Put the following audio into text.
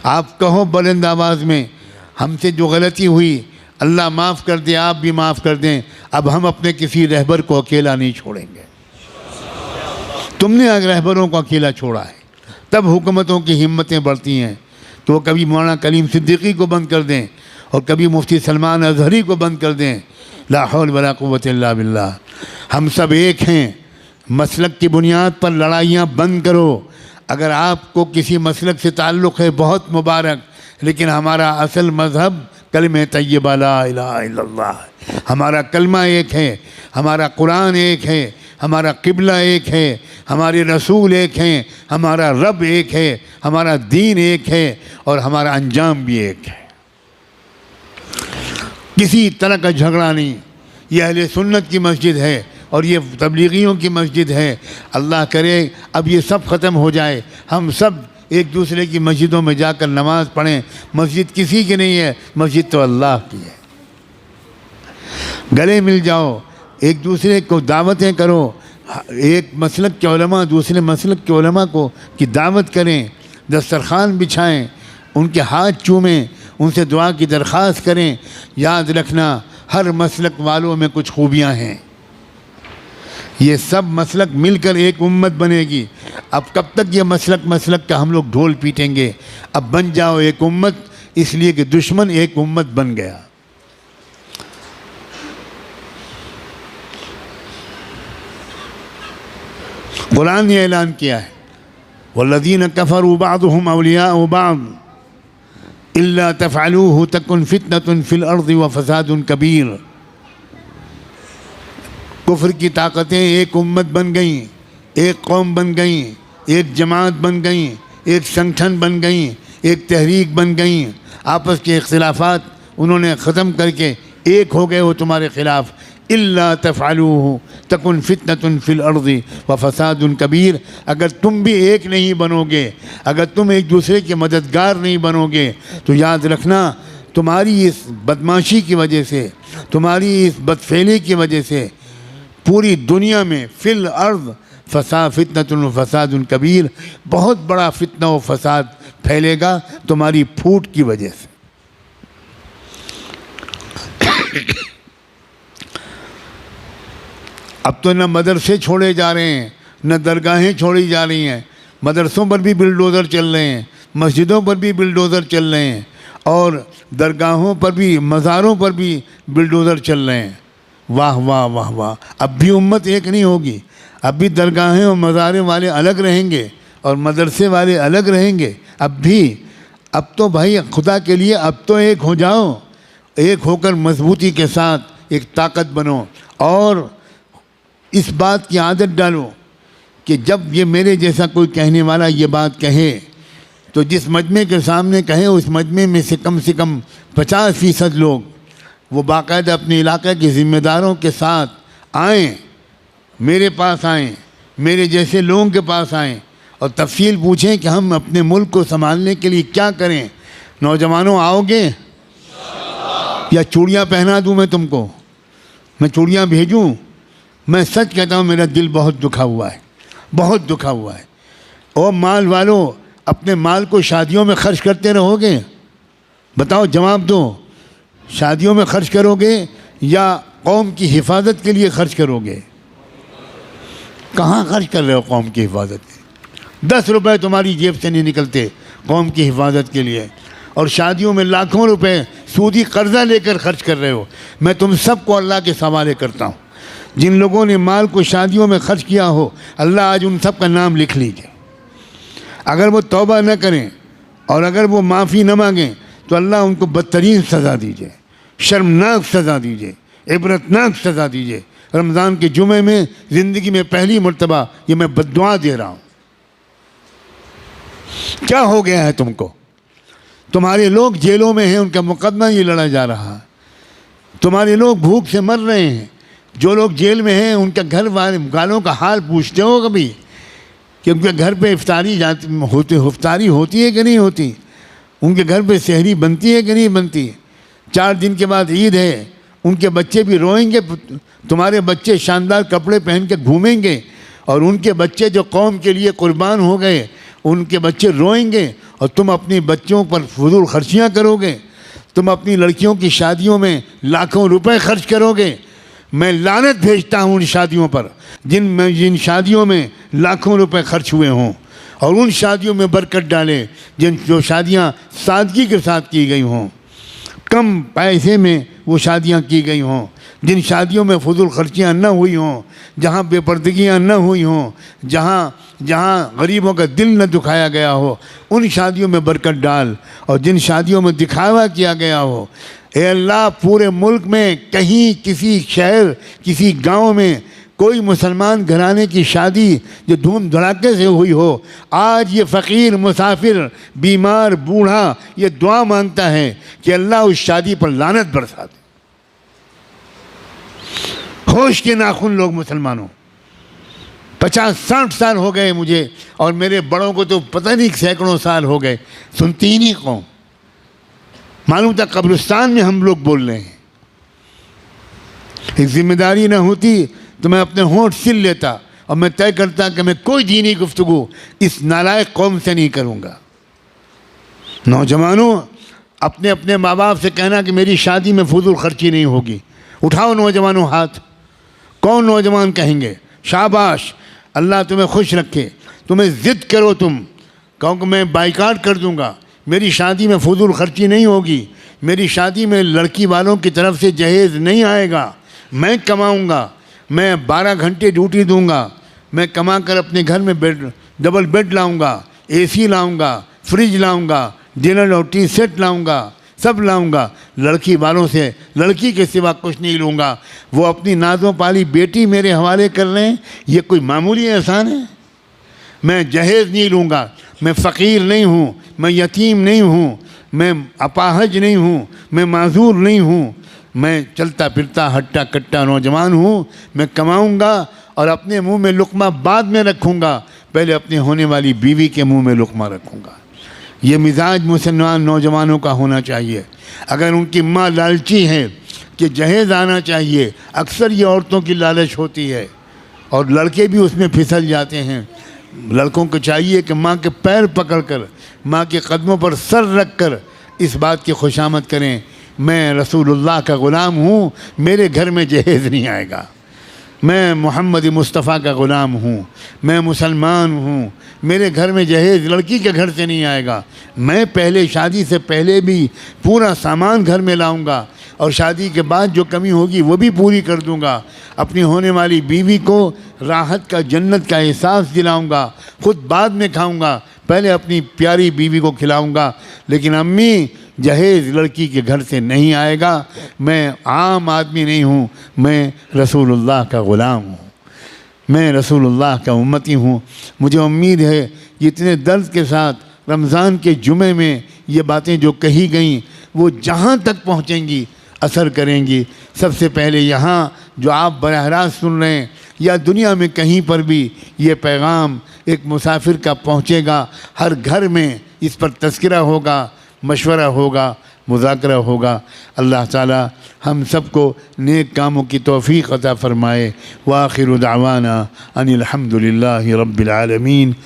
آپ کہو بلند آواز میں ہم سے جو غلطی ہوئی اللہ معاف کر دے، آپ بھی معاف کر دیں، اب ہم اپنے کسی رہبر کو اکیلا نہیں چھوڑیں گے۔ تم نے رہبروں کو اکیلا چھوڑا ہے، تب حکومتوں کی ہمتیں بڑھتی ہیں کہ وہ کبھی مولانا کلیم صدیقی کو بند کر دیں اور کبھی مفتی سلمان اظہری کو بند کر دیں۔ لا حول ولا قوت الا باللہ۔ ہم سب ایک ہیں، مسلک کی بنیاد پر لڑائیاں بند کرو۔ اگر آپ کو کسی مسلک سے تعلق ہے بہت مبارک، لیکن ہمارا اصل مذہب کلمہ طیبہ لا الہ الا اللہ ہے۔ ہمارا کلمہ ایک ہے، ہمارا قرآن ایک ہے، ہمارا قبلہ ایک ہے، ہمارے رسول ایک ہیں، ہمارا رب ایک ہے، ہمارا دین ایک ہے، اور ہمارا انجام بھی ایک ہے۔ کسی طرح کا جھگڑا نہیں۔ یہ اہل سنت کی مسجد ہے اور یہ تبلیغیوں کی مسجد ہے۔ اللہ کرے اب یہ سب ختم ہو جائے، ہم سب ایک دوسرے کی مسجدوں میں جا کر نماز پڑھیں۔ مسجد کسی کی نہیں ہے، مسجد تو اللہ کی ہے۔ گلے مل جاؤ، ایک دوسرے کو دعوتیں کرو، ایک مسلک کے علماء دوسرے مسلک کے علماء کو کی دعوت کریں، دسترخوان بچھائیں، ان کے ہاتھ چومیں، ان سے دعا کی درخواست کریں۔ یاد رکھنا ہر مسلک والوں میں کچھ خوبیاں ہیں، یہ سب مسلک مل کر ایک امت بنے گی۔ اب کب تک یہ مسلک کا ہم لوگ ڈھول پیٹیں گے؟ اب بن جاؤ ایک امت، اس لیے کہ دشمن ایک امت بن گیا۔ قرآن نے اعلان کیا ہے والذین کفروا بعضهم اولیاء بعض الا تفعلوه تکن فتنة فی الارض وفساد کبیر۔ کفر کی طاقتیں ایک امت بن گئیں، ایک قوم بن گئیں، ایک جماعت بن گئیں، ایک سنگٹھن بن گئیں، ایک تحریک بن گئیں۔ آپس کے اختلافات انہوں نے ختم کر کے ایک ہو گئے وہ تمہارے خلاف۔ الا تفعلوه تکن فتنة فی الارض وفساد کبیر۔ اگر تم بھی ایک نہیں بنو گے، اگر تم ایک دوسرے کے مددگار نہیں بنو گے، تو یاد رکھنا تمہاری اس بدماشی کی وجہ سے، تمہاری اس بدفعلی کی وجہ سے پوری دنیا میں فی الارض فتنة و فساد کبیر، بہت بڑا فتنہ و فساد پھیلے گا تمہاری پھوٹ کی وجہ سے۔ اب تو نہ مدرسے چھوڑے جا رہے ہیں، نہ درگاہیں چھوڑی جا رہی ہیں، مدرسوں پر بھی بلڈوزر چل رہے ہیں، مسجدوں پر بھی بلڈوزر چل رہے ہیں، اور درگاہوں پر بھی، مزاروں پر بھی بلڈوزر چل رہے ہیں۔ واہ واہ واہ واہ۔ اب بھی امت ایک نہیں ہوگی، اب بھی درگاہیں اور مزارے والے الگ رہیں گے اور مدرسے والے الگ رہیں گے۔ اب تو بھائی خدا کے لیے اب تو ایک ہو جاؤ، ایک ہو کر مضبوطی کے ساتھ ایک طاقت بنو، اور اس بات کی عادت ڈالو کہ جب یہ میرے جیسا کوئی کہنے والا یہ بات کہے تو جس مجمع کے سامنے کہے اس مجمع میں سے کم 50% لوگ وہ باقاعدہ اپنے علاقے کے ذمہ داروں کے ساتھ آئیں، میرے پاس آئیں، میرے جیسے لوگوں کے پاس آئیں اور تفصیل پوچھیں کہ ہم اپنے ملک کو سنبھالنے کے لیے کیا کریں۔ نوجوانوں آؤ گے یا چوڑیاں پہنا دوں میں تم کو؟ میں چوڑیاں بھیجوں؟ میں سچ کہتا ہوں میرا دل بہت دکھا ہوا ہے، بہت دکھا ہوا ہے۔ اور مال والوں اپنے مال کو شادیوں میں خرچ کرتے رہو گے؟ بتاؤ، جواب دو۔ شادیوں میں خرچ کرو گے یا قوم کی حفاظت کے لیے خرچ کرو گے؟ کہاں خرچ کر رہے ہو قوم کی حفاظت کے لیے؟ 10 روپے تمہاری جیب سے نہیں نکلتے قوم کی حفاظت کے لیے، اور شادیوں میں لاکھوں روپے سودی قرضہ لے کر خرچ کر رہے ہو۔ میں تم سب کو اللہ کے حوالے کرتا ہوں، جن لوگوں نے مال کو شادیوں میں خرچ کیا ہو، اللہ آج ان سب کا نام لکھ لیجئے۔ اگر وہ توبہ نہ کریں اور اگر وہ معافی نہ مانگیں تو اللہ ان کو بدترین سزا دیجئے، شرمناک سزا دیجئے، عبرتناک سزا دیجئے۔ رمضان کے جمعے میں زندگی میں پہلی مرتبہ یہ میں بددعا دے رہا ہوں۔ کیا ہو گیا ہے تم کو؟ تمہارے لوگ جیلوں میں ہیں، ان کا مقدمہ یہ لڑا جا رہا ہے۔ تمہارے لوگ بھوک سے مر رہے ہیں۔ جو لوگ جیل میں ہیں ان کا گھر والوں کا حال پوچھتے ہو کبھی کہ ان کے گھر پہ افطاری ہوتی ہے کہ نہیں ہوتی؟ ان کے گھر پہ سحری بنتی ہے کہ نہیں بنتی؟ 4 دن کے بعد عید ہے، ان کے بچے بھی روئیں گے۔ تمہارے بچے شاندار کپڑے پہن کے گھومیں گے، اور ان کے بچے جو قوم کے لیے قربان ہو گئے ان کے بچے روئیں گے، اور تم اپنی بچوں پر فضول خرچیاں کرو گے، تم اپنی لڑکیوں کی شادیوں میں لاکھوں روپے خرچ کرو گے، میں لعنت بھیجتا ہوں ان شادیوں پر جن شادیوں میں لاکھوں روپے خرچ ہوئے ہوں، اور ان شادیوں میں برکت ڈالے جو شادیاں سادگی کے ساتھ کی گئی ہوں، کم پیسے میں وہ شادیاں کی گئی ہوں، جن شادیوں میں فضول خرچیاں نہ ہوئی ہوں، جہاں بے پردگیاں نہ ہوئی ہوں، جہاں غریبوں کا دل نہ دکھایا گیا ہو، ان شادیوں میں برکت ڈال، اور جن شادیوں میں دکھاوا کیا گیا ہو، اے اللہ پورے ملک میں کہیں کسی شہر کسی گاؤں میں کوئی مسلمان گھرانے کی شادی جو دھوم دھڑاکے سے ہوئی ہو، آج یہ فقیر مسافر بیمار بوڑھا یہ دعا مانگتا ہے کہ اللہ اس شادی پر لعنت برسا دے۔ ہوش کے ناخن لوگ مسلمانوں، 50-60 سال ہو گئے مجھے، اور میرے بڑوں کو تو پتہ نہیں سینکڑوں سال ہو گئے، سنتی ہی نہیں قوم، معلوم تھا قبرستان میں ہم لوگ بول رہے ہیں۔ ایک ذمہ داری نہ ہوتی تو میں اپنے ہونٹ سل لیتا اور میں طے کرتا کہ میں کوئی دینی گفتگو اس نالائق قوم سے نہیں کروں گا۔ نوجوانوں، اپنے اپنے ماں باپ سے کہنا کہ میری شادی میں فضول خرچی نہیں ہوگی، اٹھاؤ نوجوانوں ہاتھ۔ کون نوجوان کہیں گے شاباش، اللہ تمہیں خوش رکھے، تمہیں ضد کرو، تم کہو کہ میں بائیکاٹ کر دوں گا، میری شادی میں فضول خرچی نہیں ہوگی، میری شادی میں لڑکی والوں کی طرف سے جہیز نہیں آئے گا، میں کماؤں گا، میں 12 گھنٹے ڈیوٹی دوں گا، میں کما کر اپنے گھر میں ڈبل بیڈ لاؤں گا، اے سی لاؤں گا، فریج لاؤں گا، ڈنر اور ٹی سیٹ لاؤں گا، سب لاؤں گا، لڑکی والوں سے لڑکی کے سوا کچھ نہیں لوں گا۔ وہ اپنی نازوں پالی بیٹی میرے حوالے کر رہے ہیں، یہ کوئی معمولی احسان ہے؟ میں جہیز نہیں لوں گا، میں فقیر نہیں ہوں، میں یتیم نہیں ہوں، میں اپاہج نہیں ہوں، میں معذور نہیں ہوں، میں چلتا پھرتا ہٹا کٹا نوجوان ہوں، میں کماؤں گا اور اپنے منہ میں لقمہ بعد میں رکھوں گا، پہلے اپنے ہونے والی بیوی کے منہ میں لقمہ رکھوں گا۔ یہ مزاج مسلمان نوجوانوں کا ہونا چاہیے۔ اگر ان کی ماں لالچی ہے کہ جہیز آنا چاہیے، اکثر یہ عورتوں کی لالچ ہوتی ہے اور لڑکے بھی اس میں پھسل جاتے ہیں۔ لڑکوں کو چاہیے کہ ماں کے پیر پکڑ کر، ماں کے قدموں پر سر رکھ کر اس بات کی خوشامد کریں، میں رسول اللہ کا غلام ہوں، میرے گھر میں جہیز نہیں آئے گا، میں محمد مصطفیٰ کا غلام ہوں، میں مسلمان ہوں، میرے گھر میں جہیز لڑکی کے گھر سے نہیں آئے گا، میں پہلے شادی سے پہلے بھی پورا سامان گھر میں لاؤں گا، اور شادی کے بعد جو کمی ہوگی وہ بھی پوری کر دوں گا، اپنی ہونے والی بیوی کو راحت کا جنت کا احساس دلاؤں گا، خود بعد میں کھاؤں گا، پہلے اپنی پیاری بیوی کو کھلاؤں گا۔ لیکن امی، جہیز لڑکی کے گھر سے نہیں آئے گا، میں عام آدمی نہیں ہوں، میں رسول اللہ کا غلام ہوں، میں رسول اللہ کا امتی ہوں۔ مجھے امید ہے کہ اتنے درد کے ساتھ رمضان کے جمعے میں یہ باتیں جو کہی گئیں وہ جہاں تک پہنچیں گی اثر کریں گی۔ سب سے پہلے یہاں جو آپ براہ راست سن رہے ہیں یا دنیا میں کہیں پر بھی یہ پیغام ایک مسافر کا پہنچے گا، ہر گھر میں اس پر تذکرہ ہوگا، مشورہ ہوگا، مذاکرہ ہوگا۔ اللہ تعالی ہم سب کو نیک کاموں کی توفیق عطا فرمائے۔ وآخر دعوانا ان الحمد للہ رب العالمین۔